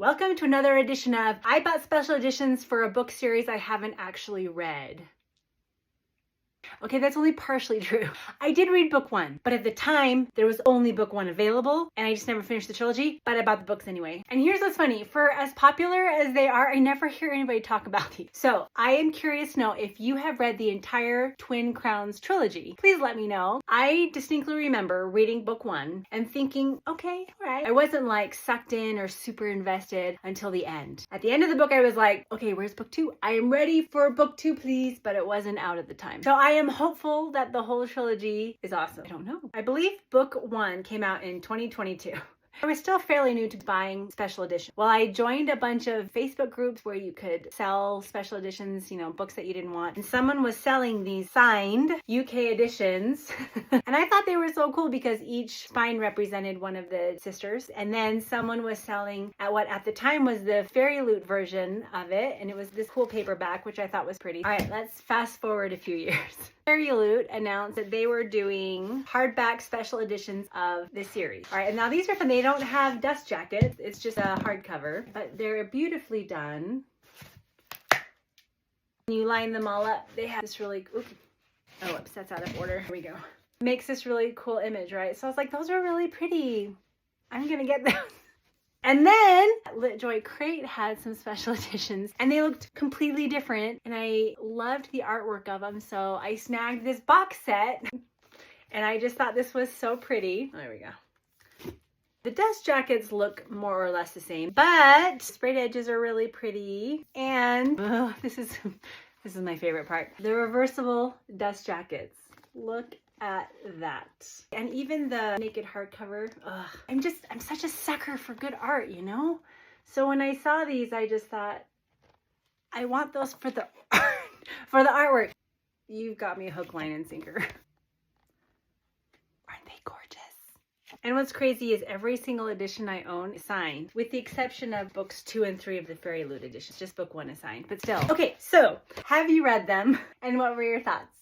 Welcome to another edition of I bought special editions for a book series I haven't actually read. Okay, that's only partially true. I did read book one, but at the time, there was only book one available, and I just never finished the trilogy, but I bought the books anyway. And here's what's funny. For as popular as they are, I never hear anybody talk about these. So I am curious to know if you have read the entire Twin Crowns trilogy. Please let me know. I distinctly remember reading book one and thinking, okay, all right. I wasn't like sucked in or super invested until the end. At the end of the book, I was like, okay, where's book two? I am ready for book two, please, but it wasn't out at the time. So I am hopeful that the whole trilogy is awesome. I don't know. I believe book one came out in 2022. I was still fairly new to buying special editions. Well, I joined a bunch of Facebook groups where you could sell special editions, books that you didn't want. And someone was selling these signed UK editions. And I thought they were so cool because each spine represented one of the sisters. And then someone was selling at what at the time was the Fairy Loot version of it. And it was this cool paperback, which I thought was pretty. All right, let's fast forward a few years. Fairy Loot announced that they were doing hardback special editions of this series. All right, and now these are fun. They don't have dust jackets. It's just a hardcover, but they're beautifully done. When you line them all up, they have this really, oops, that's out of order. Here we go. Makes this really cool image, right? So I was like, those are really pretty. I'm gonna get those. And then LitJoy Crate had some special editions and they looked completely different and I loved the artwork of them. So I snagged this box set and I just thought this was so pretty. There we go. The dust jackets look more or less the same, but sprayed edges are really pretty. And this is my favorite part. The reversible dust jackets. Look at that. And even the naked hardcover, I'm such a sucker for good art, So when I saw these, I just thought, I want those for the art, for the artwork. You've got me hook, line, and sinker. Aren't they gorgeous? And what's crazy is every single edition I own is signed, with the exception of books 2 and 3 of the Fairy Loot editions. Just book one is signed, but still. Okay, so have you read them? And what were your thoughts?